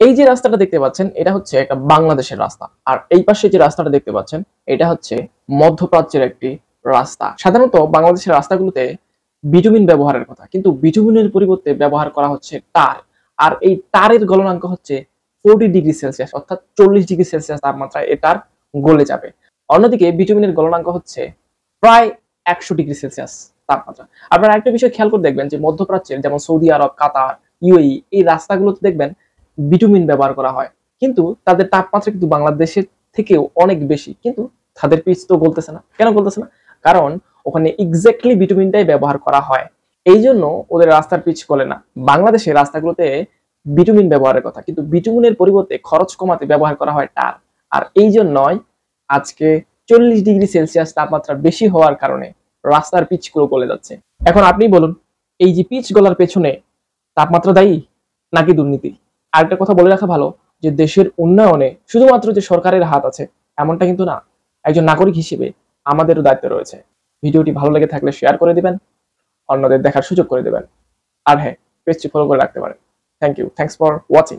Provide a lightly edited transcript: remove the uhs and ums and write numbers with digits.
এই যে রাস্তাটা দেখতে পাচ্ছেন এটা হচ্ছে একটা বাংলাদেশের রাস্তা, আর এই পাশে যে রাস্তাটা দেখতে পাচ্ছেন এটা হচ্ছে মধ্যপ্রাচ্যের একটি রাস্তা। সাধারণত বাংলাদেশের রাস্তাগুলোতে বিটুমিন ব্যবহারের কথা, কিন্তু বিটুমিনের পরিবর্তে ব্যবহার করা হচ্ছে টার। আর এই টারের গলনাঙ্ক হচ্ছে 40°C, অর্থাৎ 40°C তাপমাত্রায় এই টার গলে যাবে। অন্যদিকে বিটুমিনের গলনাঙ্ক হচ্ছে প্রায় 100°C তাপমাত্রা। আপনারা একটা বিষয় খেয়াল করে দেখবেন যে মধ্যপ্রাচ্যের যেমন সৌদি আরব, কাতার, ইউএই এই রাস্তাগুলোতে দেখবেন বিটুমিন ব্যবহার করা হয়, কিন্তু তাদের তাপমাত্রা কিন্তু বাংলাদেশের থেকেও অনেক বেশি, কিন্তু তাদের পিচ তো গলতেছে না। কেন গলতেছে না? কারণ ওখানে এক্স্যাক্টলি বিটুমিনটাই ব্যবহার করা হয়, এই জন্য ওদের রাস্তার পিচ গলে না। বাংলাদেশের রাস্তাগুলোতে বিটুমিন ব্যবহারের কথা, কিন্তু বিটুমিনের পরিবর্তে খরচ কমাতে ব্যবহার করা হয় টার। আর এই জন্যই আজকে 40°C তাপমাত্রা বেশি হওয়ার কারণে রাস্তার পিচগুলো গলে যাচ্ছে। এখন আপনি বলুন, এই যে পিচ গলার পেছনে তাপমাত্রা দায়ী নাকি দুর্নীতি? আরেকটা কথা বলে রাখা ভালো যে দেশের উন্নয়নে শুধুমাত্র যে সরকারের হাত আছে এমনটা কিন্তু না। একজন নাগরিক হিসেবে আমাদেরও দায়িত্ব রয়েছে। ভিডিওটি ভালো লেগে থাকলে শেয়ার করে দিবেন, অন্যদের দেখার সুযোগ করে দেবেন। আর হ্যাঁ, পেজটি ফলো করে রাখতে পারেন। Thank you, thanks for watching.